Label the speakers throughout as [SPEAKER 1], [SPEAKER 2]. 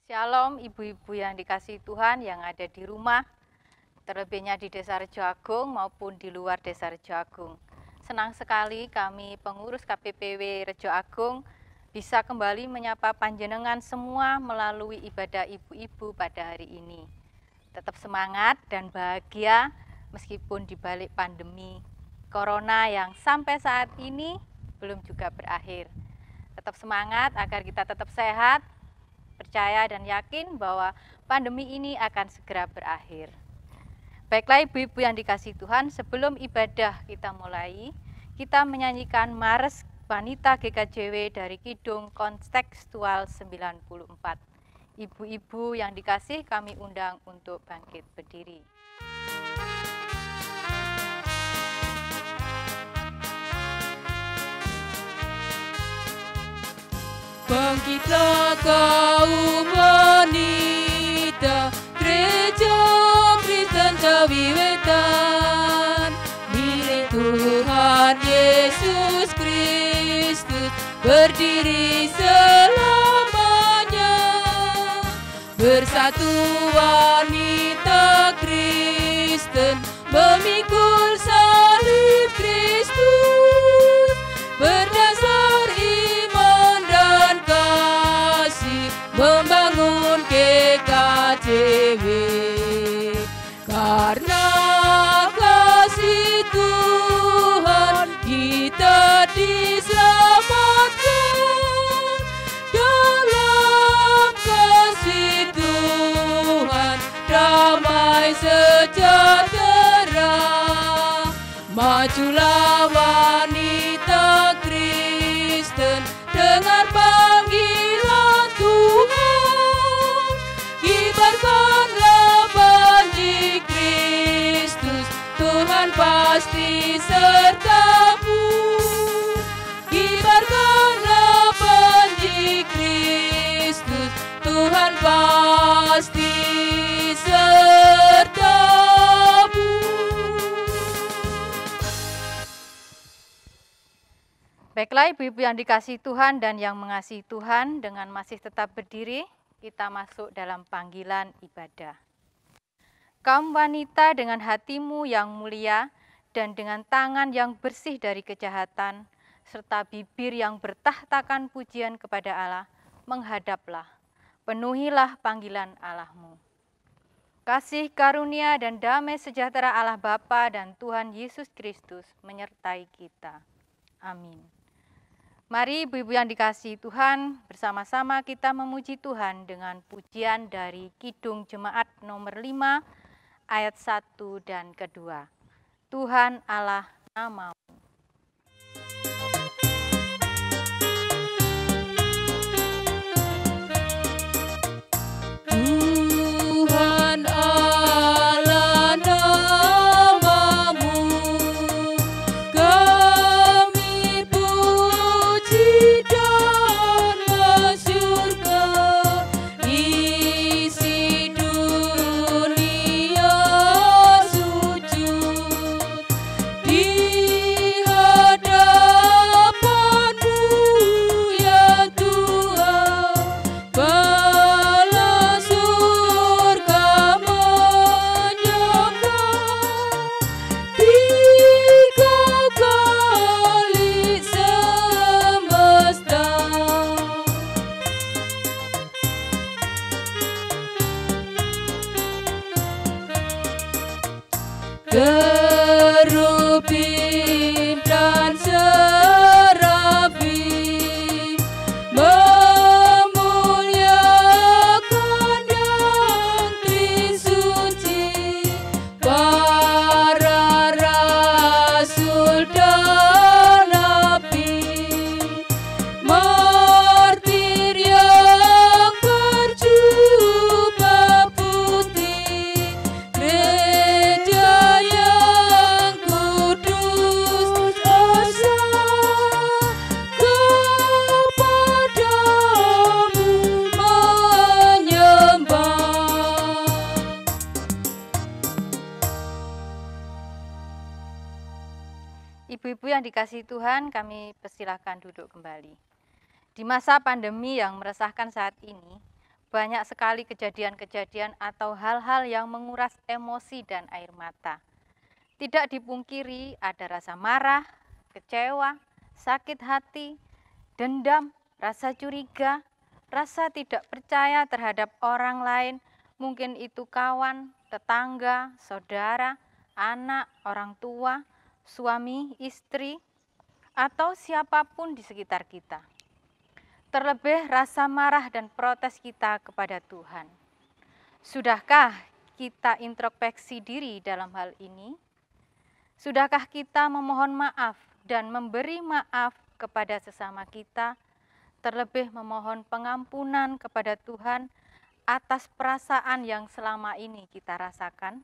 [SPEAKER 1] Shalom ibu-ibu yang dikasihi Tuhan yang ada di rumah, terlebihnya di Desa Rejo Agung maupun di luar Desa Rejo Agung. Senang sekali kami pengurus KPPW Rejo Agung bisa kembali menyapa panjenengan semua melalui ibadah ibu-ibu pada hari ini. Tetap semangat dan bahagia meskipun di balik pandemi Corona yang sampai saat ini belum juga berakhir. Tetap semangat agar kita tetap sehat, percaya dan yakin bahwa pandemi ini akan segera berakhir. Baiklah ibu-ibu yang dikasihi Tuhan, sebelum ibadah kita mulai, kita menyanyikan Mares Wanita GKJW dari Kidung Kontekstual 94. Ibu-ibu yang dikasihi kami undang untuk bangkit berdiri.
[SPEAKER 2] Bangkitlah kaum wanita, Gereja Kristen Cawiwetan, milik Tuhan Yesus Kristus, berdiri selamanya. Bersatu wanita Kristen, memikul salib Kristus, berdasar iman dan kasih, membangun GKJW. Karena kasih Tuhan kita diselamatkan, dalam kasih Tuhan damai sejahtera. Majulah wanita Kristen, dengar panggilan Tuhan, kibarkanlah banji Kristus, Tuhan pasti sertamu. Kibarkanlah banji Kristus, Tuhan pasti sertamu.
[SPEAKER 1] Baiklah ibu-ibu yang dikasihi Tuhan dan yang mengasihi Tuhan, dengan masih tetap berdiri, kita masuk dalam panggilan ibadah. Kaum wanita dengan hatimu yang mulia dan dengan tangan yang bersih dari kejahatan, serta bibir yang bertahtakan pujian kepada Allah, menghadaplah, penuhilah panggilan Allahmu. Kasih karunia dan damai sejahtera Allah Bapa dan Tuhan Yesus Kristus menyertai kita. Amin. Mari ibu-ibu yang dikasihi Tuhan, bersama-sama kita memuji Tuhan dengan pujian dari Kidung Jemaat nomor 5 ayat 1 dan kedua. Tuhan Allah namamu.
[SPEAKER 2] Tuhan Allah namamu, kami puji dan masyurkan, isi dunia sujud di hadapanmu ya Tuhan. Bala surga menyembah, 3 kali semesta. Kerubim dan serafim memuliakan dan trisuci, para rasul dan nabi, martir yang berjubah putih, gereja yang kudus, asa kepadamu menyembah.
[SPEAKER 1] Ibu-ibu yang dikasihi Tuhan, kami persilahkan duduk kembali. Di masa pandemi yang meresahkan saat ini, banyak sekali kejadian-kejadian atau hal-hal yang menguras emosi dan air mata. Tidak dipungkiri ada rasa marah, kecewa, sakit hati, dendam, rasa curiga, rasa tidak percaya terhadap orang lain, mungkin itu kawan, tetangga, saudara, anak, orang tua, suami, istri, atau siapapun di sekitar kita. Terlebih rasa marah dan protes kita kepada Tuhan. Sudahkah kita introspeksi diri dalam hal ini? Sudahkah kita memohon maaf dan memberi maaf kepada sesama kita, terlebih memohon pengampunan kepada Tuhan atas perasaan yang selama ini kita rasakan?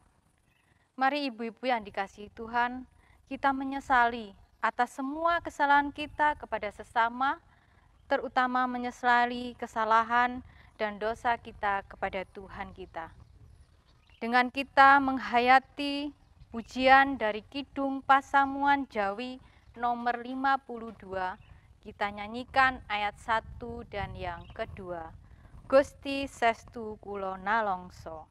[SPEAKER 1] Mari ibu-ibu yang dikasihi Tuhan, kita menyesali atas semua kesalahan kita kepada sesama, terutama menyesali kesalahan dan dosa kita kepada Tuhan kita. Dengan kita menghayati pujian dari Kidung Pasamuan Jawi nomor 52, kita nyanyikan ayat 1 dan yang kedua. Gusti Sestu Kulo Nalongso.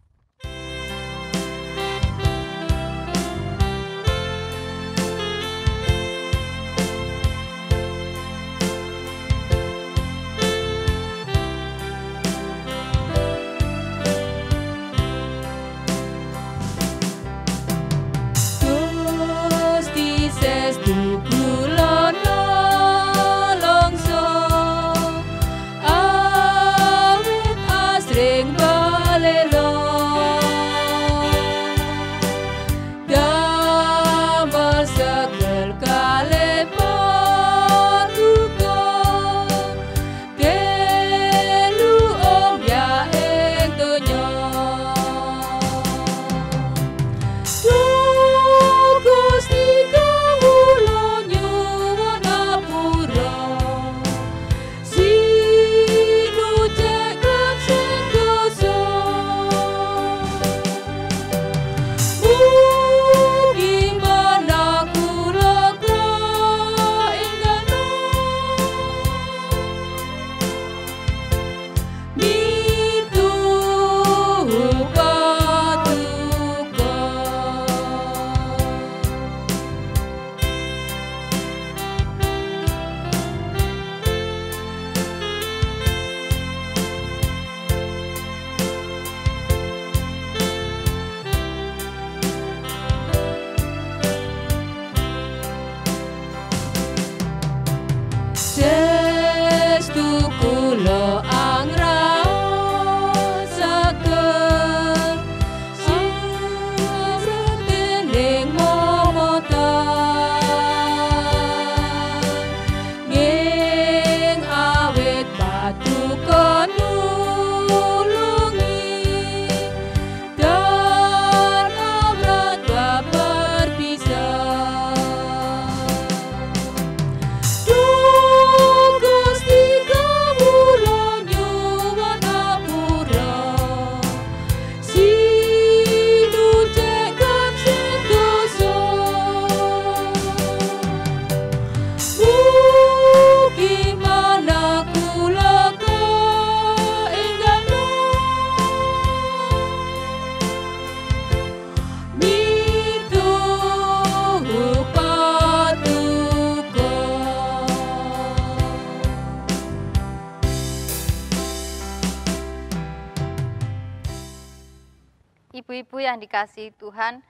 [SPEAKER 1] Ibu-ibu yang dikasihi Tuhan,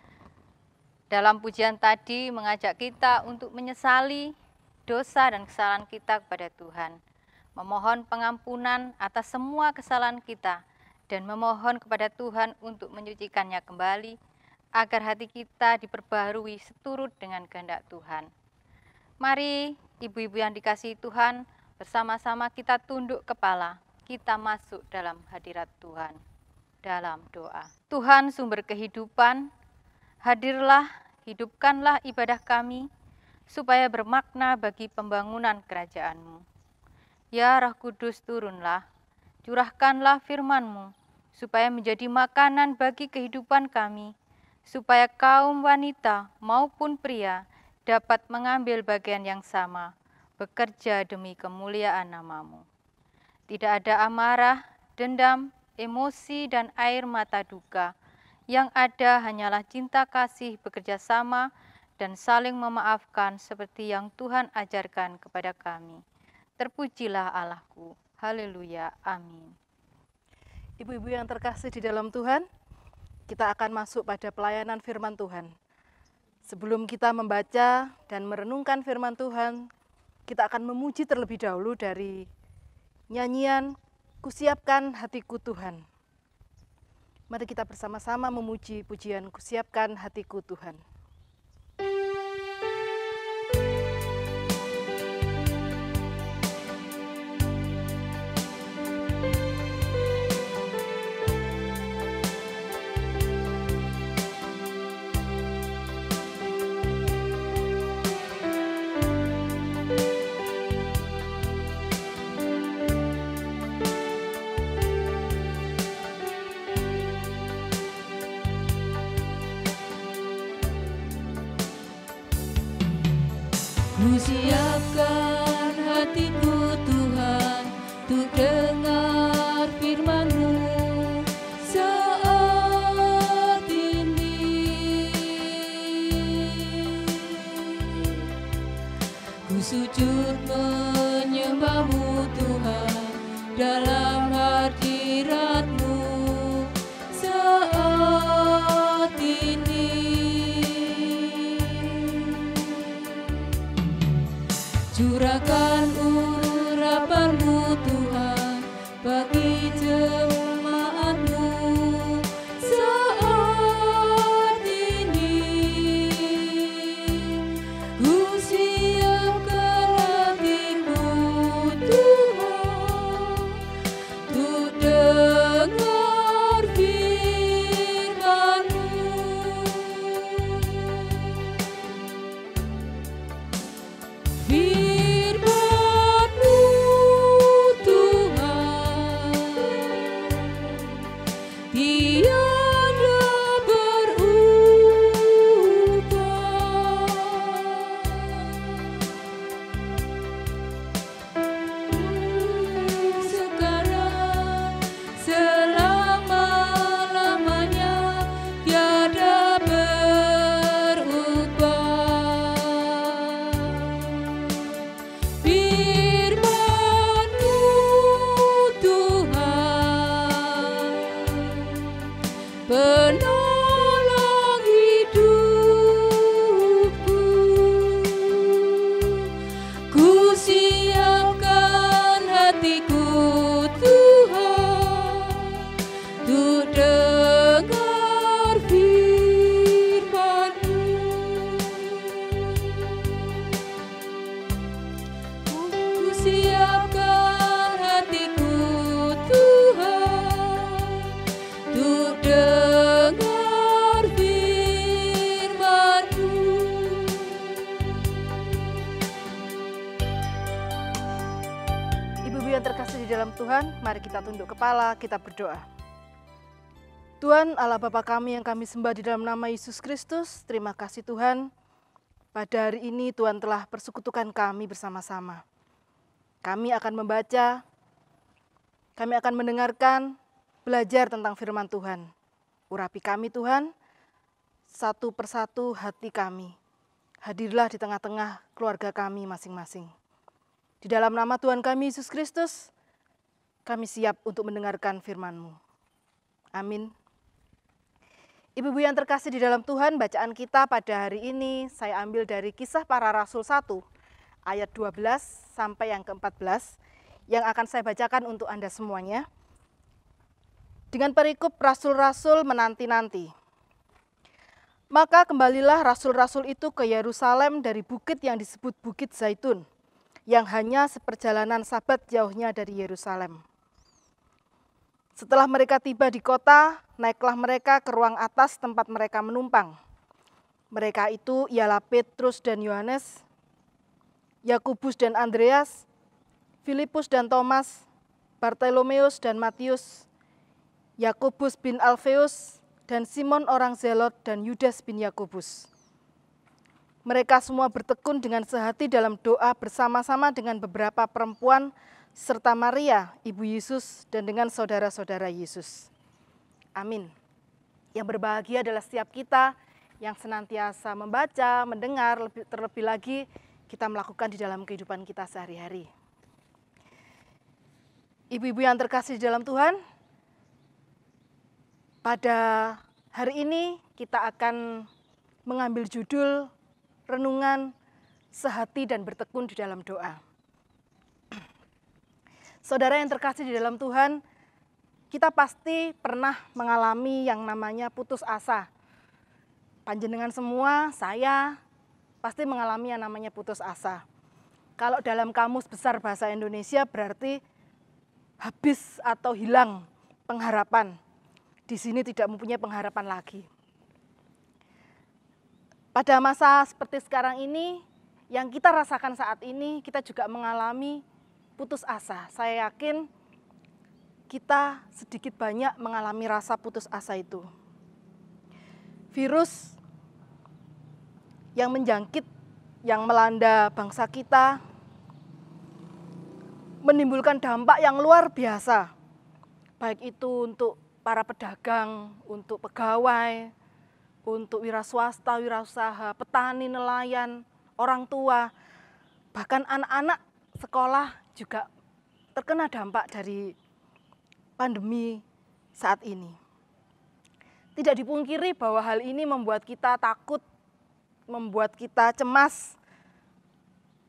[SPEAKER 1] dalam pujian tadi mengajak kita untuk menyesali dosa dan kesalahan kita kepada Tuhan, memohon pengampunan atas semua kesalahan kita, dan memohon kepada Tuhan untuk menyucikannya kembali, agar hati kita diperbaharui seturut dengan kehendak Tuhan. Mari ibu-ibu yang dikasihi Tuhan, bersama-sama kita tunduk kepala, kita masuk dalam hadirat Tuhan. Dalam doa. Tuhan sumber kehidupan, hadirlah, hidupkanlah ibadah kami, supaya bermakna bagi pembangunan kerajaan-Mu. Ya Roh Kudus turunlah, curahkanlah firman-Mu, supaya menjadi makanan bagi kehidupan kami, supaya kaum wanita maupun pria dapat mengambil bagian yang sama, bekerja demi kemuliaan nama-Mu. Tidak ada amarah, dendam, emosi dan air mata duka. Yang ada hanyalah cinta kasih bekerja sama dan saling memaafkan seperti yang Tuhan ajarkan kepada kami. Terpujilah Allahku. Haleluya. Amin.
[SPEAKER 3] Ibu-ibu yang terkasih di dalam Tuhan, kita akan masuk pada pelayanan firman Tuhan. Sebelum kita membaca dan merenungkan firman Tuhan, kita akan memuji terlebih dahulu dari nyanyian Kusiapkan Hatiku Tuhan. Mari kita bersama-sama memuji pujian Kusiapkan Hatiku Tuhan.
[SPEAKER 2] Kusiapkan hatiku Tuhan, untuk dengar firman-Mu saat ini. Ku sujud menyembah-Mu Tuhan, dalam hadirat-Mu saat ini. Curahkan urapan-Mu Tuhan bagi jemaat-Mu saat ini. Ku siapkan hatiku Tuhan, untuk dengar firman-Mu. Firman-Mu Tuhan, tiada berubah. Sekarang selama-lamanya tiada berubah. Firman-Mu Tuhan, penolong hidupku. Ku siapkan hatiku Tuhan, untuk dengar firman-Mu. Ku siapkan hatiku Tuhan, untuk dengar firman-Mu.
[SPEAKER 3] Ibu-ibu yang terkasih di dalam Tuhan, mari kita tunduk kepala, kita berdoa. Tuhan Allah Bapa kami yang kami sembah di dalam nama Yesus Kristus, terima kasih Tuhan. Pada hari ini Tuhan telah persekutukan kami bersama-sama. Kami akan membaca, kami akan mendengarkan, belajar tentang firman Tuhan. Urapi kami Tuhan, satu persatu hati kami. Hadirlah di tengah-tengah keluarga kami masing-masing. Di dalam nama Tuhan kami Yesus Kristus, kami siap untuk mendengarkan firman-Mu. Amin. Ibu-ibu yang terkasih di dalam Tuhan, bacaan kita pada hari ini saya ambil dari Kisah Para Rasul 1, ayat 12 sampai yang ke-14, yang akan saya bacakan untuk Anda semuanya. Dengan perikop rasul-rasul menanti-nanti. Maka kembalilah rasul-rasul itu ke Yerusalem dari bukit yang disebut Bukit Zaitun, yang hanya seperjalanan Sabat jauhnya dari Yerusalem. Setelah mereka tiba di kota, naiklah mereka ke ruang atas tempat mereka menumpang. Mereka itu ialah Petrus dan Yohanes, Yakobus dan Andreas, Filipus dan Thomas, Bartolomeus dan Matius, Yakobus bin Alfeus, dan Simon orang Zelot dan Yudas bin Yakobus. Mereka semua bertekun dengan sehati dalam doa bersama-sama dengan beberapa perempuan serta Maria, Ibu Yesus, dan dengan saudara-saudara Yesus. Amin. Yang berbahagia adalah setiap kita yang senantiasa membaca, mendengar, terlebih lagi kita melakukan di dalam kehidupan kita sehari-hari. Ibu-ibu yang terkasih di dalam Tuhan, pada hari ini kita akan mengambil judul renungan sehati dan bertekun di dalam doa. Saudara yang terkasih di dalam Tuhan, kita pasti pernah mengalami yang namanya putus asa. Panjenengan semua, saya pasti mengalami yang namanya putus asa. Kalau dalam Kamus Besar Bahasa Indonesia berarti habis atau hilang pengharapan. Di sini tidak mempunyai pengharapan lagi. Pada masa seperti sekarang ini, yang kita rasakan saat ini, kita juga mengalami putus asa. Saya yakin kita sedikit banyak mengalami rasa putus asa itu. Virus yang menjangkit, yang melanda bangsa kita, menimbulkan dampak yang luar biasa. Baik itu untuk para pedagang, untuk pegawai, untuk wira swasta, wira usaha, petani, nelayan, orang tua, bahkan anak-anak sekolah juga terkena dampak dari pandemi saat ini. Tidak dipungkiri bahwa hal ini membuat kita takut, membuat kita cemas,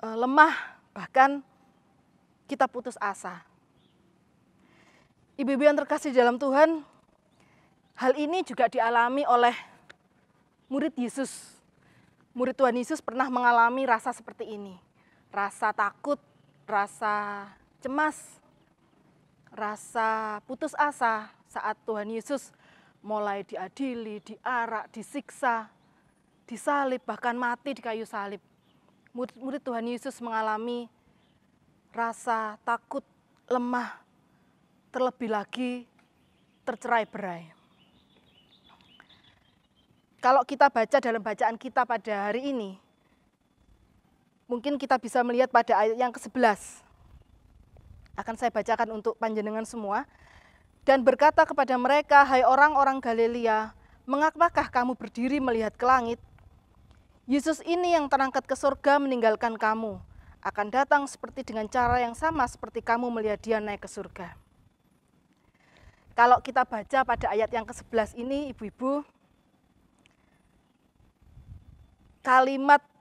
[SPEAKER 3] lemah, bahkan kita putus asa. Ibu-ibu yang terkasih dalam Tuhan, hal ini juga dialami oleh murid Yesus. Murid Tuhan Yesus pernah mengalami rasa seperti ini. Rasa takut, rasa cemas, rasa putus asa saat Tuhan Yesus mulai diadili, diarak, disiksa, disalib, bahkan mati di kayu salib. Murid Tuhan Yesus mengalami rasa takut, lemah, terlebih lagi tercerai-berai. Kalau kita baca dalam bacaan kita pada hari ini, mungkin kita bisa melihat pada ayat yang ke-11. Akan saya bacakan untuk panjenengan semua. Dan berkata kepada mereka, hai orang-orang Galilea, mengapakah kamu berdiri melihat ke langit? Yesus ini yang terangkat ke surga meninggalkan kamu, akan datang seperti dengan cara yang sama seperti kamu melihat dia naik ke surga. Kalau kita baca pada ayat yang ke-11 ini, ibu-ibu,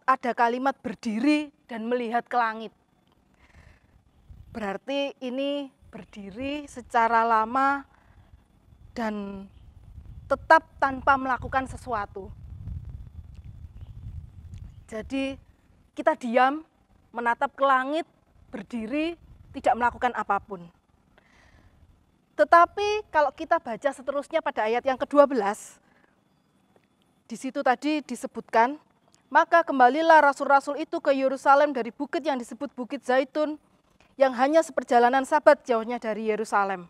[SPEAKER 3] ada kalimat berdiri dan melihat ke langit. Berarti ini berdiri secara lama dan tetap tanpa melakukan sesuatu. Jadi kita diam, menatap ke langit, berdiri, tidak melakukan apapun. Tetapi kalau kita baca seterusnya pada ayat yang ke-12, di situ tadi disebutkan, maka kembalilah rasul-rasul itu ke Yerusalem dari bukit yang disebut Bukit Zaitun, yang hanya seperjalanan Sabat jauhnya dari Yerusalem.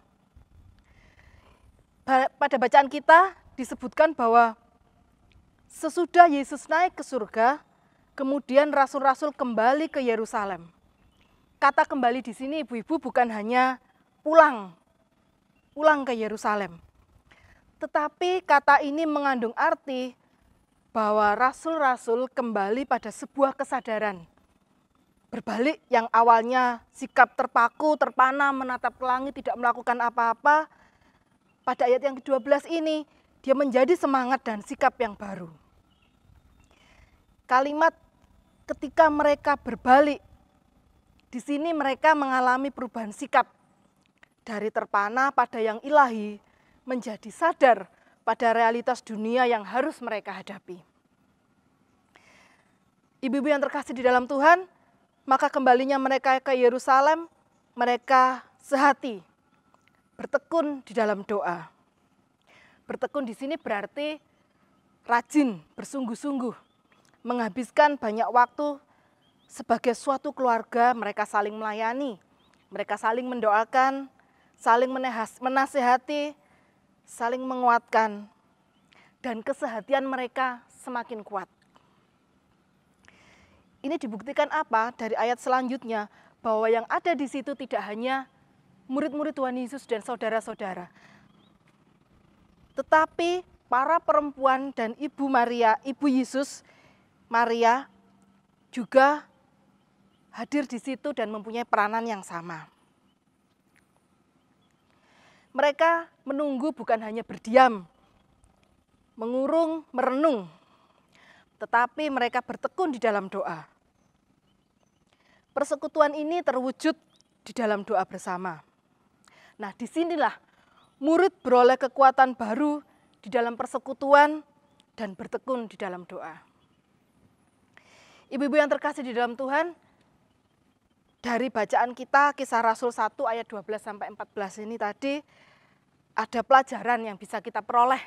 [SPEAKER 3] Pada bacaan kita disebutkan bahwa sesudah Yesus naik ke surga, kemudian rasul-rasul kembali ke Yerusalem. Kata kembali di sini ibu-ibu bukan hanya pulang ke Yerusalem. Tetapi kata ini mengandung arti bahwa rasul-rasul kembali pada sebuah kesadaran. Berbalik yang awalnya sikap terpaku, terpana, menatap ke langit, tidak melakukan apa-apa. Pada ayat yang ke-12 ini, dia menjadi semangat dan sikap yang baru. Kalimat ketika mereka berbalik, di sini mereka mengalami perubahan sikap. Dari terpana pada yang ilahi, menjadi sadar pada realitas dunia yang harus mereka hadapi. Ibu-ibu yang terkasih di dalam Tuhan, maka kembalinya mereka ke Yerusalem, mereka sehati, bertekun di dalam doa. Bertekun di sini berarti rajin, bersungguh-sungguh, menghabiskan banyak waktu sebagai suatu keluarga. Mereka saling melayani, mereka saling mendoakan, saling menasihati, saling menguatkan, dan kesehatian mereka semakin kuat. Ini dibuktikan apa? Dari ayat selanjutnya, bahwa yang ada di situ tidak hanya murid-murid Tuhan Yesus dan saudara-saudara, tetapi para perempuan dan Ibu Maria, Ibu Yesus, Maria juga hadir di situ dan mempunyai peranan yang sama. Mereka menunggu bukan hanya berdiam, mengurung, merenung, tetapi mereka bertekun di dalam doa. Persekutuan ini terwujud di dalam doa bersama. Nah, disinilah murid beroleh kekuatan baru di dalam persekutuan dan bertekun di dalam doa. Ibu-ibu yang terkasih di dalam Tuhan, dari bacaan kita Kisah Rasul 1 ayat 12-14 ini tadi, ada pelajaran yang bisa kita peroleh.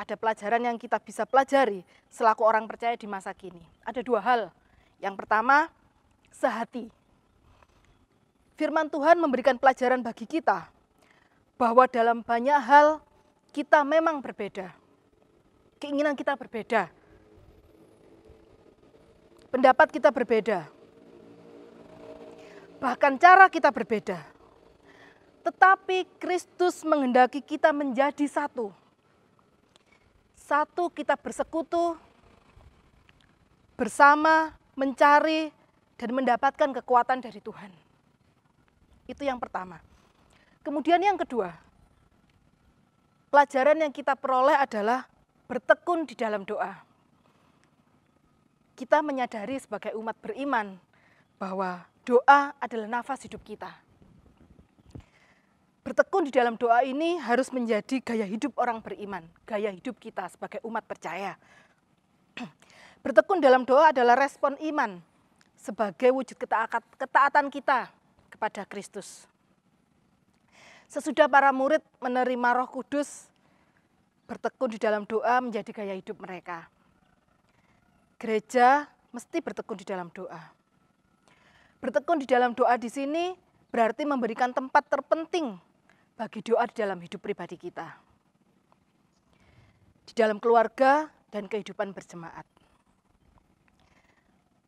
[SPEAKER 3] Ada pelajaran yang kita bisa pelajari selaku orang percaya di masa kini. Ada dua hal. Yang pertama, sehati. Firman Tuhan memberikan pelajaran bagi kita bahwa dalam banyak hal kita memang berbeda. Keinginan kita berbeda. Pendapat kita berbeda. Bahkan cara kita berbeda. Tetapi Kristus menghendaki kita menjadi satu. Satu, kita bersekutu bersama, mencari dan mendapatkan kekuatan dari Tuhan. Itu yang pertama. Kemudian yang kedua, pelajaran yang kita peroleh adalah bertekun di dalam doa. Kita menyadari sebagai umat beriman bahwa doa adalah nafas hidup kita. Bertekun di dalam doa ini harus menjadi gaya hidup orang beriman, gaya hidup kita sebagai umat percaya. Bertekun dalam doa adalah respon iman sebagai wujud ketaatan kita kepada Kristus. Sesudah para murid menerima Roh Kudus, bertekun di dalam doa menjadi gaya hidup mereka. Gereja mesti bertekun di dalam doa. Bertekun di dalam doa di sini berarti memberikan tempat terpenting bagi doa di dalam hidup pribadi kita. Di dalam keluarga dan kehidupan berjemaat.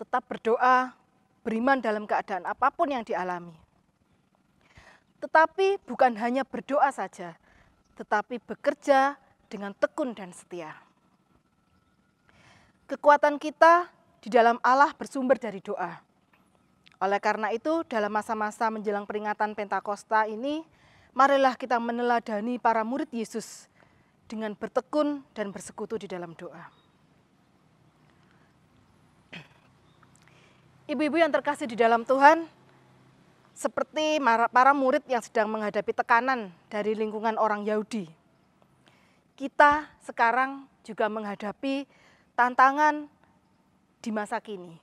[SPEAKER 3] Tetap berdoa, beriman dalam keadaan apapun yang dialami. Tetapi bukan hanya berdoa saja, tetapi bekerja dengan tekun dan setia. Kekuatan kita di dalam Allah bersumber dari doa. Oleh karena itu, dalam masa-masa menjelang peringatan Pentakosta ini, marilah kita meneladani para murid Yesus dengan bertekun dan bersekutu di dalam doa. Ibu-ibu yang terkasih di dalam Tuhan, seperti para murid yang sedang menghadapi tekanan dari lingkungan orang Yahudi, kita sekarang juga menghadapi tantangan di masa kini.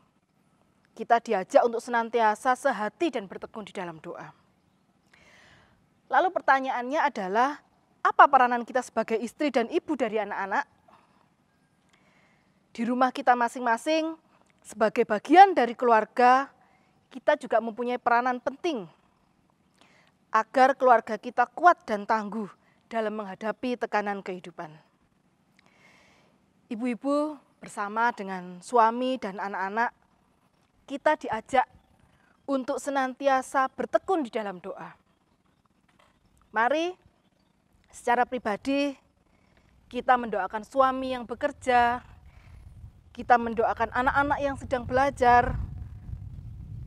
[SPEAKER 3] Kita diajak untuk senantiasa sehati dan bertekun di dalam doa. Lalu pertanyaannya adalah, apa peranan kita sebagai istri dan ibu dari anak-anak? Di rumah kita masing-masing, sebagai bagian dari keluarga, kita juga mempunyai peranan penting agar keluarga kita kuat dan tangguh dalam menghadapi tekanan kehidupan. Ibu-ibu bersama dengan suami dan anak-anak, kita diajak untuk senantiasa bertekun di dalam doa. Mari secara pribadi kita mendoakan suami yang bekerja, kita mendoakan anak-anak yang sedang belajar,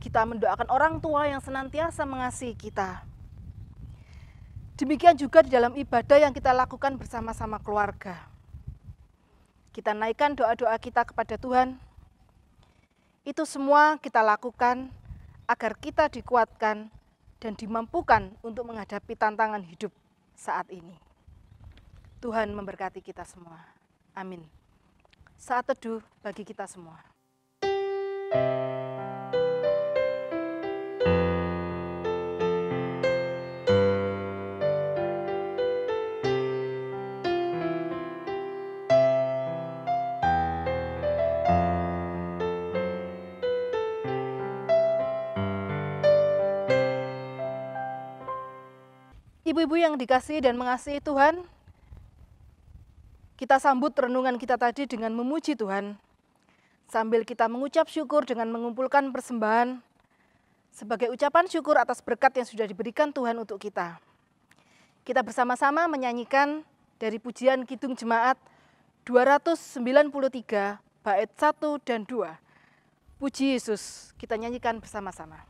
[SPEAKER 3] kita mendoakan orang tua yang senantiasa mengasihi kita. Demikian juga di dalam ibadah yang kita lakukan bersama-sama keluarga. Kita naikkan doa-doa kita kepada Tuhan. Itu semua kita lakukan agar kita dikuatkan dan dimampukan untuk menghadapi tantangan hidup saat ini. Tuhan memberkati kita semua. Amin. Saat teduh bagi kita semua. Ibu-ibu yang dikasihi dan mengasihi Tuhan, kita sambut renungan kita tadi dengan memuji Tuhan, sambil kita mengucap syukur dengan mengumpulkan persembahan, Sebagai ucapan syukur atas berkat yang sudah diberikan Tuhan untuk kita, kita bersama-sama menyanyikan dari pujian Kidung Jemaat 293 bait 1 dan 2. Puji Yesus, kita nyanyikan bersama-sama.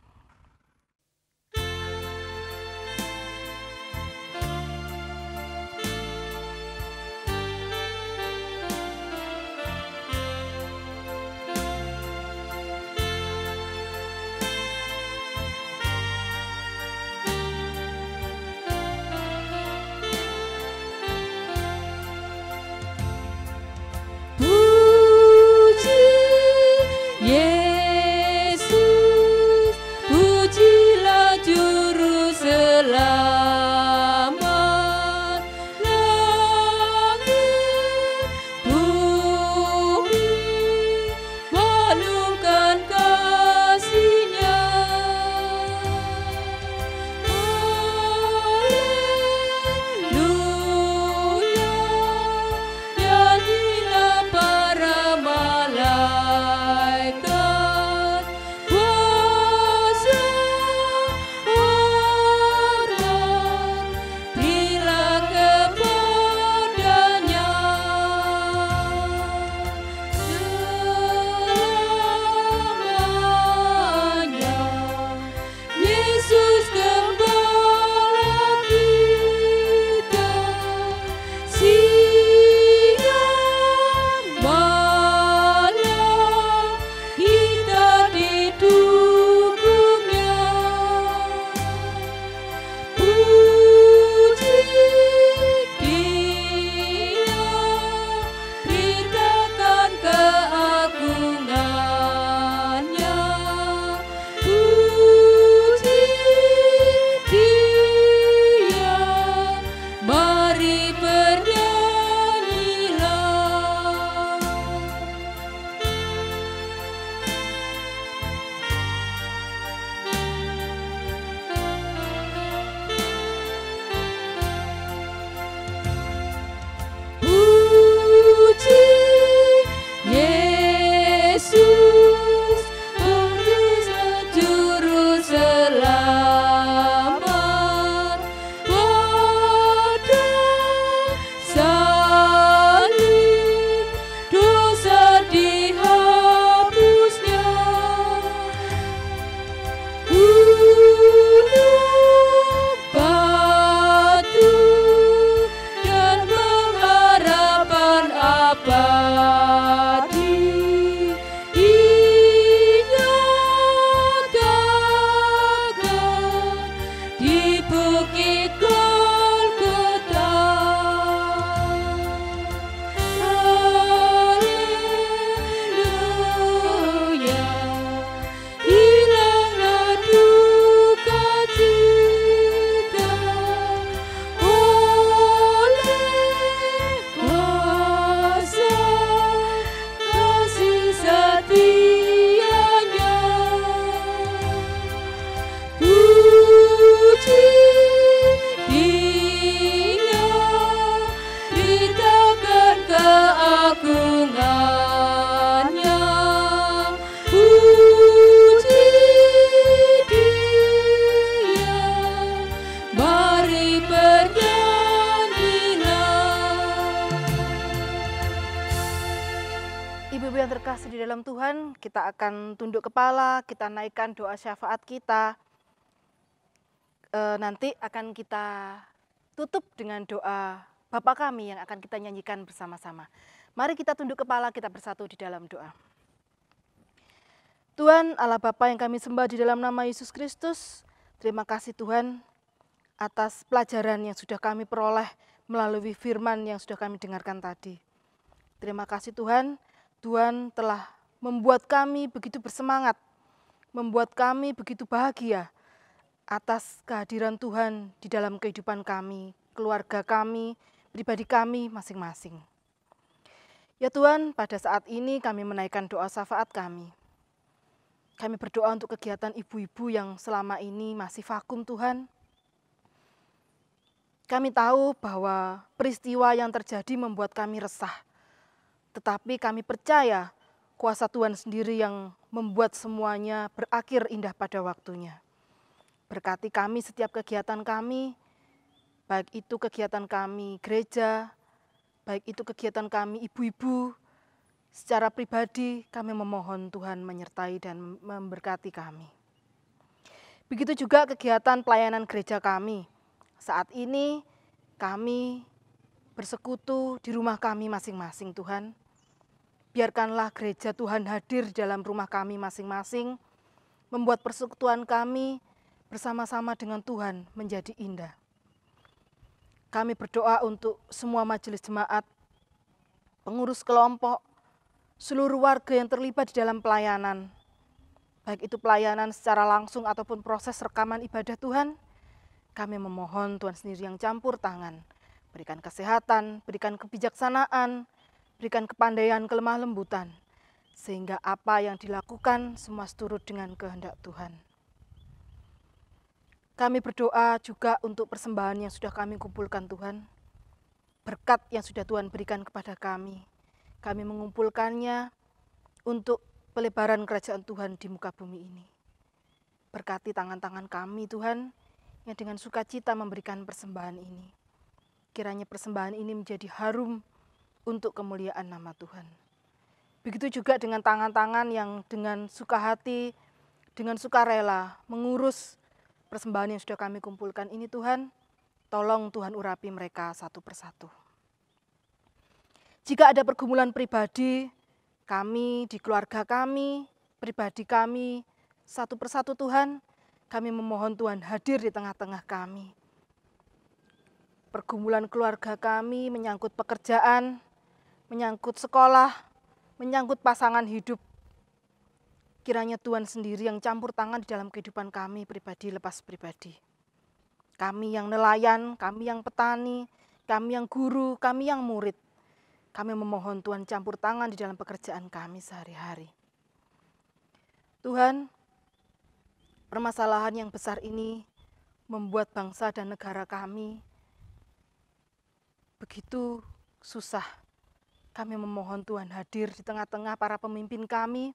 [SPEAKER 3] Ibu-ibu yang terkasih di dalam Tuhan, kita akan tunduk kepala, kita naikkan doa syafaat kita. Nanti akan kita tutup dengan doa Bapa kami yang akan kita nyanyikan bersama-sama. Mari kita tunduk kepala, kita bersatu di dalam doa. Tuhan Allah Bapa yang kami sembah di dalam nama Yesus Kristus, terima kasih Tuhan atas pelajaran yang sudah kami peroleh melalui firman yang sudah kami dengarkan tadi. Terima kasih Tuhan, Tuhan telah membuat kami begitu bersemangat, membuat kami begitu bahagia atas kehadiran Tuhan di dalam kehidupan kami, keluarga kami, pribadi kami masing-masing. Ya Tuhan, pada saat ini kami menaikkan doa syafaat kami. Kami berdoa untuk kegiatan ibu-ibu yang selama ini masih vakum Tuhan. Kami tahu bahwa peristiwa yang terjadi membuat kami resah. Tetapi kami percaya kuasa Tuhan sendiri yang membuat semuanya berakhir indah pada waktunya. Berkati kami setiap kegiatan kami, baik itu kegiatan kami gereja, baik itu kegiatan kami ibu-ibu. Secara pribadi kami memohon Tuhan menyertai dan memberkati kami. Begitu juga kegiatan pelayanan gereja kami. Saat ini kami bersekutu di rumah kami masing-masing, Tuhan. Biarkanlah gereja Tuhan hadir dalam rumah kami masing-masing, membuat persekutuan kami bersama-sama dengan Tuhan menjadi indah. Kami berdoa untuk semua majelis jemaat, pengurus kelompok, seluruh warga yang terlibat di dalam pelayanan, baik itu pelayanan secara langsung ataupun proses rekaman ibadah Tuhan. Kami memohon Tuhan sendiri yang campur tangan, berikan kesehatan, berikan kebijaksanaan, berikan kepandaian, kelemah lembutan, sehingga apa yang dilakukan semua seturut dengan kehendak Tuhan. Kami berdoa juga untuk persembahan yang sudah kami kumpulkan Tuhan, berkat yang sudah Tuhan berikan kepada kami. Kami mengumpulkannya untuk pelebaran kerajaan Tuhan di muka bumi ini. Berkati tangan-tangan kami Tuhan, yang dengan sukacita memberikan persembahan ini. Kiranya persembahan ini menjadi harum untuk kemuliaan nama Tuhan. Begitu juga dengan tangan-tangan yang dengan suka hati, dengan sukarela mengurus persembahan yang sudah kami kumpulkan ini Tuhan. Tolong Tuhan urapi mereka satu persatu. Jika ada pergumulan pribadi, kami di keluarga kami, pribadi kami, satu persatu Tuhan, kami memohon Tuhan hadir di tengah-tengah kami. Pergumulan keluarga kami menyangkut pekerjaan, menyangkut sekolah, menyangkut pasangan hidup. Kiranya Tuhan sendiri yang campur tangan di dalam kehidupan kami pribadi lepas pribadi. Kami yang nelayan, kami yang petani, kami yang guru, kami yang murid. Kami memohon Tuhan campur tangan di dalam pekerjaan kami sehari-hari. Tuhan, permasalahan yang besar ini membuat bangsa dan negara kami begitu susah. Kami memohon Tuhan hadir di tengah-tengah para pemimpin kami,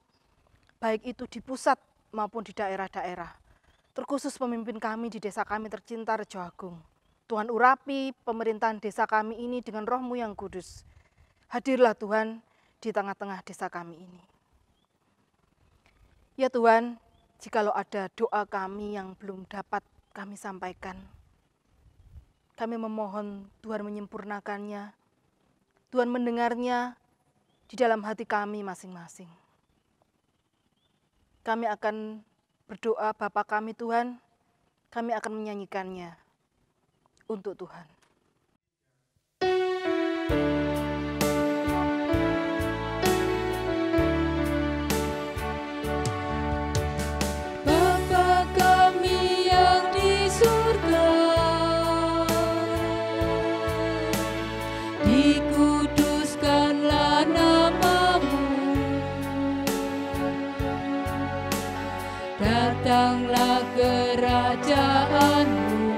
[SPEAKER 3] baik itu di pusat maupun di daerah-daerah. Terkhusus pemimpin kami di desa kami tercinta Rejo Agung. Tuhan urapi pemerintahan desa kami ini dengan Roh-Mu yang kudus. Hadirlah Tuhan di tengah-tengah desa kami ini. Ya Tuhan, jikalau ada doa kami yang belum dapat kami sampaikan, kami memohon Tuhan menyempurnakannya. Tuhan mendengarnya di dalam hati kami masing-masing. Kami akan berdoa Bapa kami Tuhan, kami akan menyanyikannya untuk Tuhan.
[SPEAKER 2] Bapa kami yang di surga, dikuduskanlah nama-Mu, datanglah kerajaan-Mu,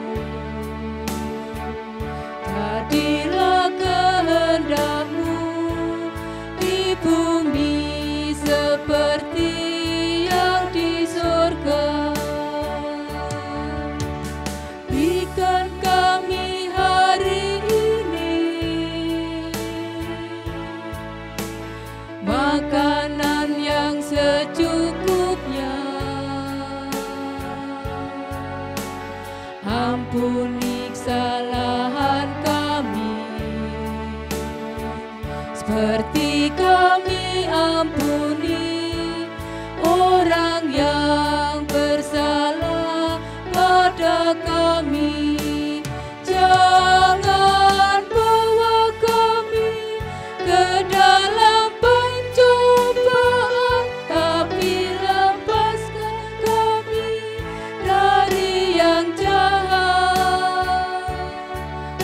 [SPEAKER 2] jadilah kehendak-Mu di bumi seperti yang di surga. Berikan kami hari ini makanan yang secukupnya. Ampuni kesalahan kami, seperti kami ampuni orang yang bersalah pada kami. Jangan bawa kami ke dalam pencobaan, tapi lepaskan kami dari yang jahat.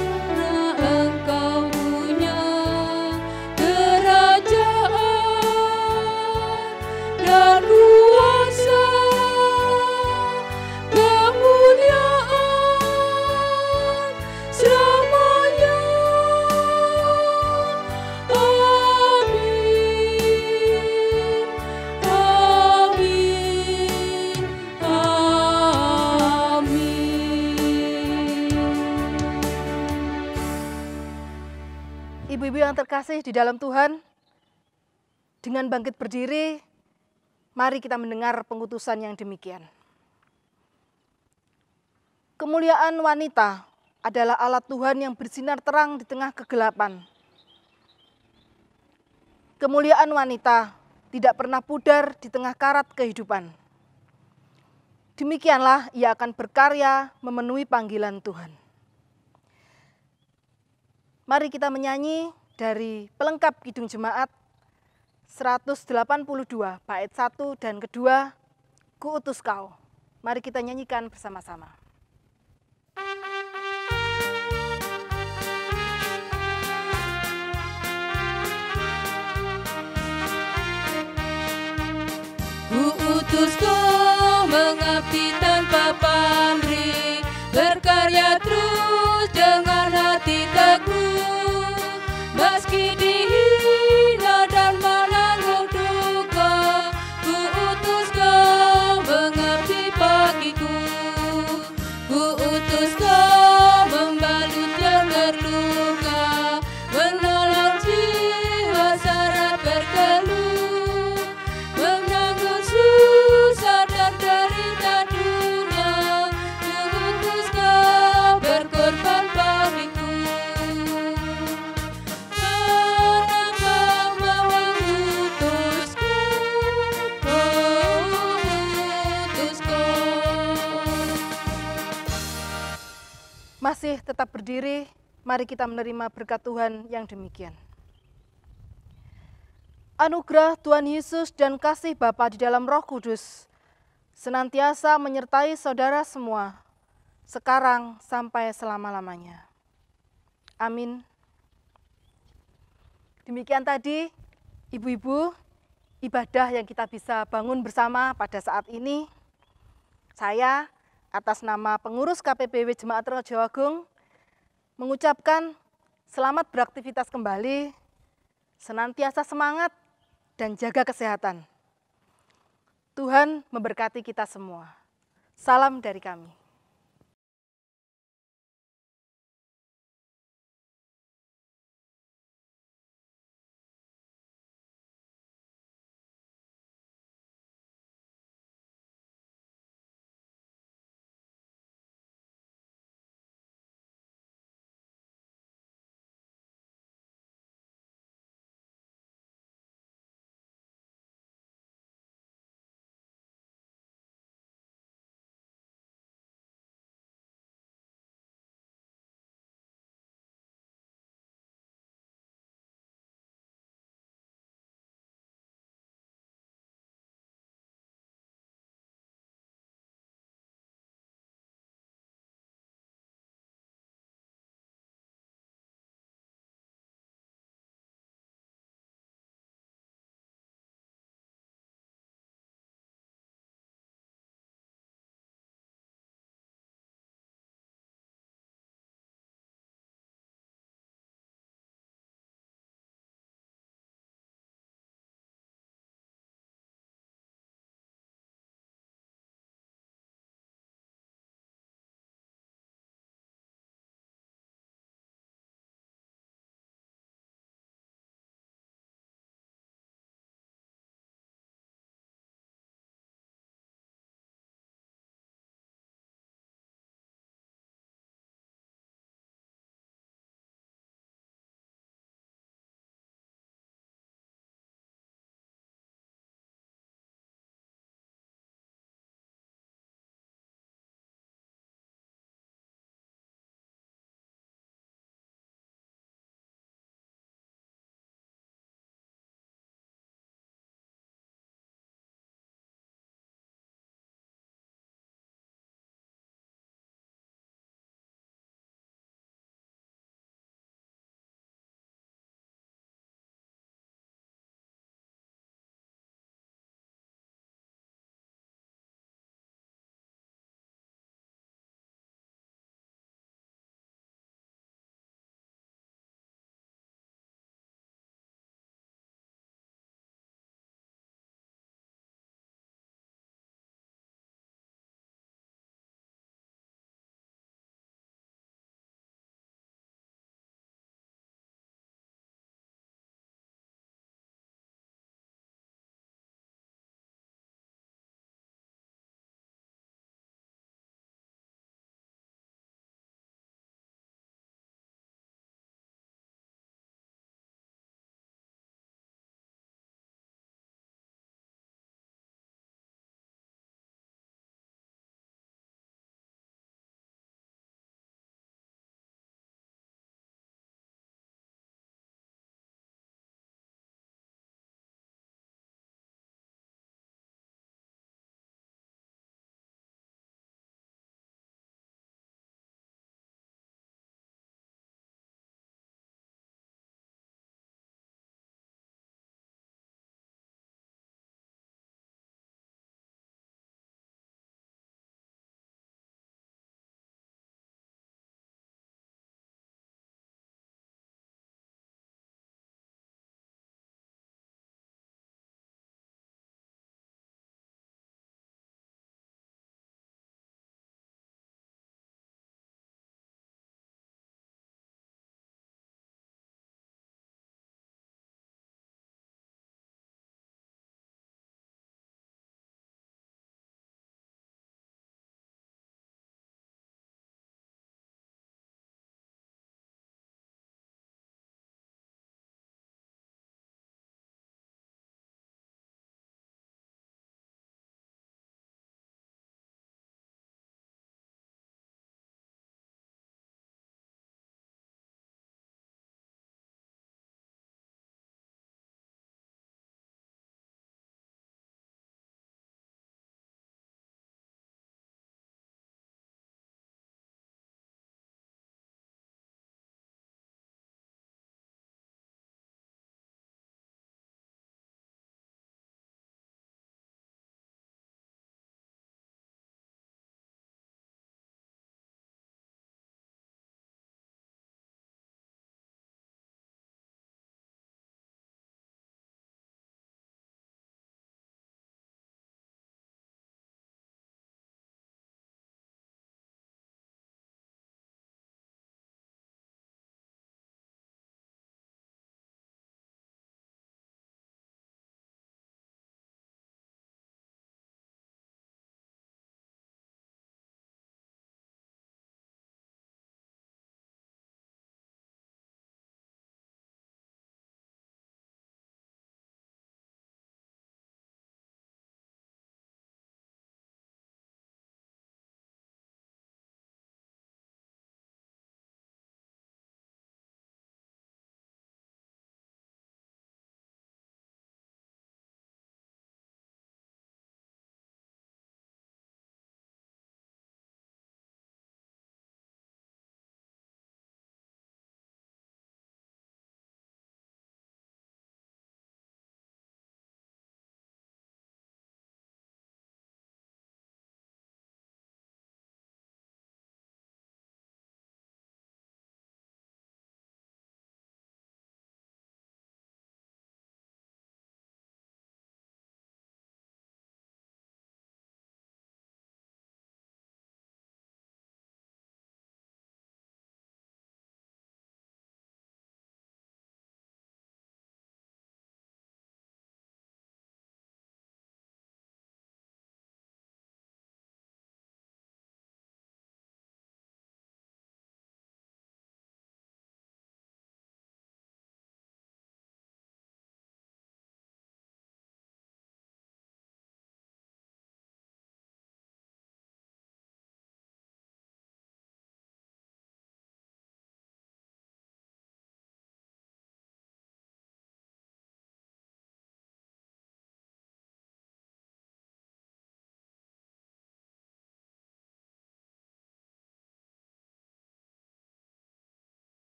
[SPEAKER 2] Karena Engkau punya kerajaan dan kuasa, kemuliaan
[SPEAKER 3] Ibu-ibu yang terkasih di dalam Tuhan, dengan bangkit berdiri, mari kita mendengar pengutusan yang demikian. Kemuliaan wanita adalah alat Tuhan yang bersinar terang di tengah kegelapan. Kemuliaan wanita tidak pernah pudar di tengah karat kehidupan. Demikianlah ia akan berkarya memenuhi panggilan Tuhan. Mari kita menyanyi dari pelengkap Kidung Jemaat 182 bait 1 dan kedua, Ku utus kau. Mari kita nyanyikan bersama-sama.
[SPEAKER 2] Ku utus kau mengabdi tanpa pamrih, berkarya terus dengan hati teguh, meski dihina dan menanggung duka. Ku utus kau mengabdi bagiku, ku utus kau membalut yang terluka, menolong jiwa syarat berkeluh, menanggung susah dan derita dunia. Ku utus kau berkorban bagiku. Kenapa mau utusku, utusku.
[SPEAKER 3] Masih tetap berdiri, mari kita menerima berkat Tuhan yang demikian. Anugerah Tuhan Yesus dan kasih Bapa di dalam Roh Kudus senantiasa menyertai saudara semua, sekarang sampai selama-lamanya. Amin. Demikian tadi, ibu-ibu, ibadah yang kita bisa bangun bersama pada saat ini. Saya, atas nama pengurus KPPW Jemaat Rajoagung, mengucapkan selamat beraktivitas kembali, senantiasa semangat, dan jaga kesehatan. Tuhan memberkati kita semua. Salam dari kami.